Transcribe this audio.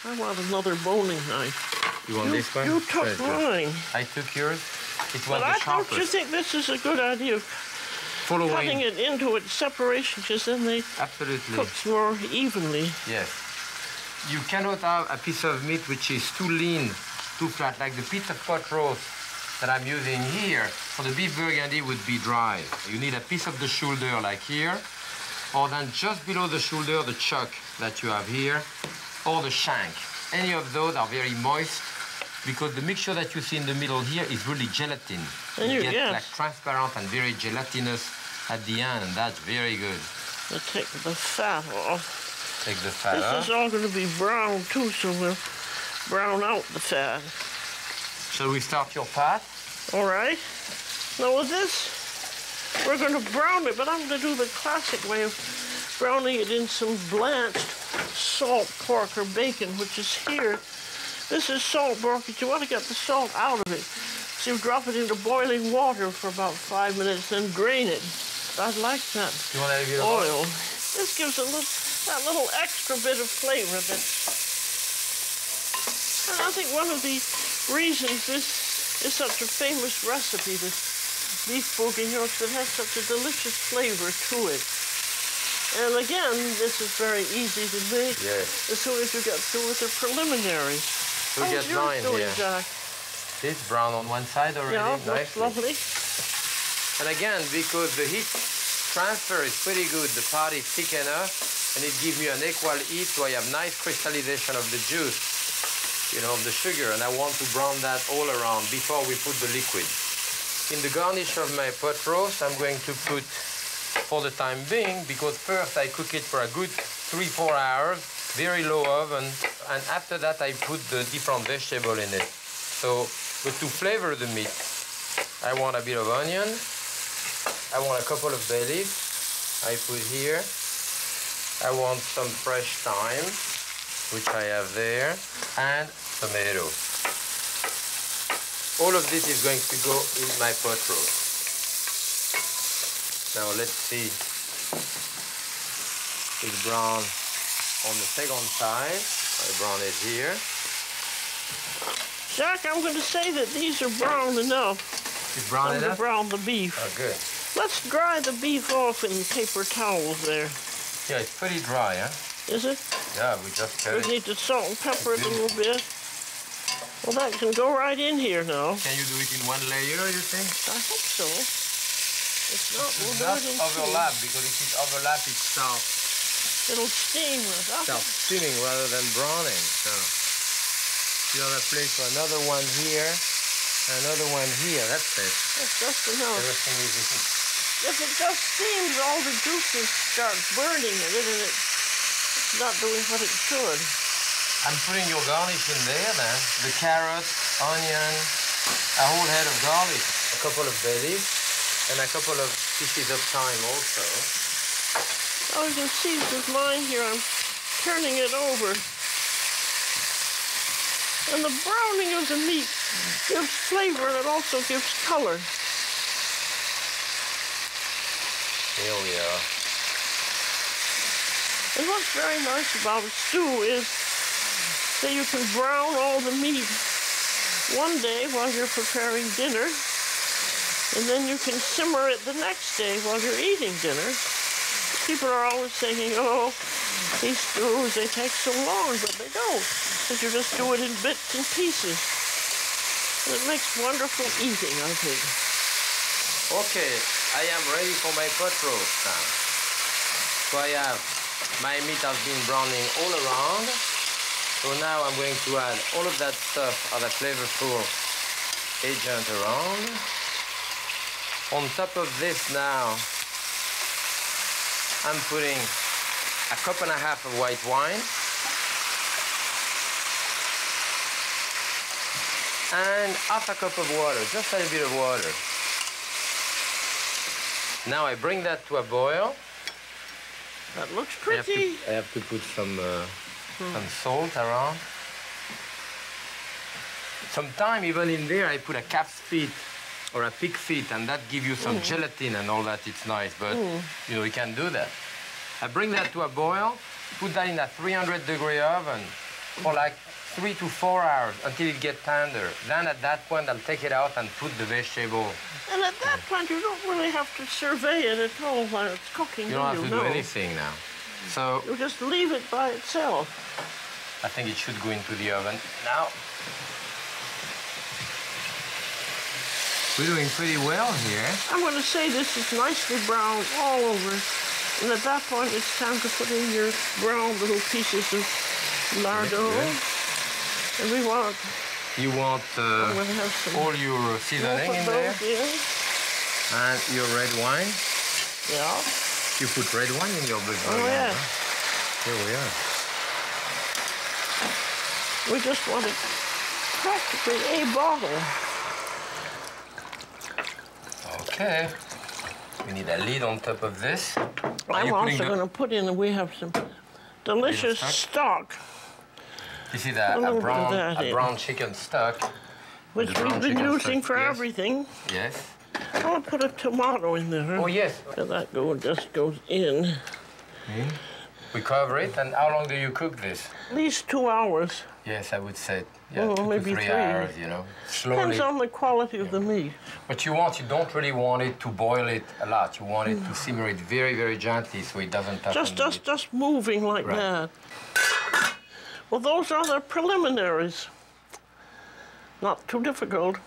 I want another boning knife. You want this one? You took mine. I took yours. It was But the sharpest. Don't you think this is a good idea? Cutting it into its separation, because then they cooks more evenly. Yes. You cannot have a piece of meat which is too lean, too flat, like the piece of pot roast that I'm using here. For the beef burgundy would be dry. You need a piece of the shoulder like here, or then just below the shoulder, the chuck that you have here, or the shank. Any of those are very moist, because the mixture that you see in the middle here is really gelatin. You get like transparent and very gelatinous at the end, and that's very good. I'll take the fat off. Take the fat off. This is all going to be brown too, so we'll brown out the fat. Shall we start your pot? All right. Now with this, we're going to brown it, but I'm going to do the classic way of browning it in some blanched salt pork or bacon, which is here. This is salt pork, but you want to get the salt out of it. So you drop it into boiling water for about 5 minutes, then drain it. I like that oil. This gives that little extra bit of flavor. And I think one of the reasons this is such a famous recipe, this beef bourguignon, it has such a delicious flavor to it. And again, this is very easy to make as soon as you get through with the preliminaries. We'll get mine here. Jacques? It's brown on one side already. Yeah, that's lovely. And again, because the heat transfer is pretty good, the pot is thick enough, and it gives me an equal heat, so I have nice crystallization of the juice, you know, of the sugar, and I want to brown that all around before we put the liquid. In the garnish of my pot roast, I'm going to put, for the time being, because first I cook it for a good 3-4 hours, very low oven, and after that I put the different vegetable in it. So, but to flavor the meat, I want a bit of onion, I want a couple of bay leaves, I put here, I want some fresh thyme, which I have there, and tomato. All of this is going to go in my pot roast. Now let's see. It's brown on the second side. I brown it here. Jacques, I'm going to say that these are brown enough. It's brown enough? To brown the beef. Oh, good. Let's dry the beef off in paper towels there. Yeah, it's pretty dry, huh? Is it? Yeah, we just cut it. We need to salt and pepper it a little bit. Well, that can go right in here now. Can you do it in one layer, you think? I hope so. If not, we'll do it in overlap, because if it overlap, it starts. It'll steam. Starts steaming rather than browning. So you have a place for another one here, another one here. That's it. That's just enough. Everything is in. If it just steams, all the juices start burning in it, and it's not doing what it should. I'm putting your garnish in there then. The carrots, onion, a whole head of garlic, a couple of bay leaves, and a couple of pieces of thyme also. Oh, you can see with mine here, I'm turning it over. And the browning of the meat gives flavor, and it also gives color. Here we are. And what's very nice about a stew is that you can brown all the meat one day while you're preparing dinner, and then you can simmer it the next day while you're eating dinner. People are always thinking, oh, these stews, they take so long, but they don't, because you just do it in bits and pieces. And it makes wonderful eating, I think. Okay, I am ready for my pot roast now. So I have, my meat has been browning all around. So now I'm going to add all of that stuff, other flavorful agent around. On top of this now, I'm putting a cup and a half of white wine and half a cup of water, just a little bit of water. Now I bring that to a boil. That looks pretty. I have to put some salt around. Sometimes even in there I put a calf's feet or a pig feet, and that gives you some gelatin and all that. It's nice, but you know, you can do that. I bring that to a boil, put that in a 300-degree oven for like 3 to 4 hours until it gets tender. Then at that point, I'll take it out and put the vegetable. And at that point, you don't really have to survey it at all while it's cooking. You don't have to do anything now. So you just leave it by itself. I think it should go into the oven now. We're doing pretty well here. I'm going to say this is nicely browned all over. And at that point, it's time to put in your brown little pieces of lardo. And we want... You want all your seasoning in there? And your red wine? Yeah. You put red wine in your burger. Oh, yeah. Here we are. We just want it practically a bottle. Okay. We need a lid on top of this. I'm also going to put in, we have some delicious stock. This is a brown chicken stock. Which we've been using for everything. Yes. I'll put a tomato in there. Oh, yes. So that just goes in. We cover it, and how long do you cook this? At least 2 hours. Yes, I would say, yeah, 2 maybe to 3 hours, you know, slowly. Depends on the quality of the meat. But you don't really want it to boil it a lot. You want it to simmer it very, very gently so it doesn't touch on the meat. Just moving like that. Well, those are the preliminaries. Not too difficult.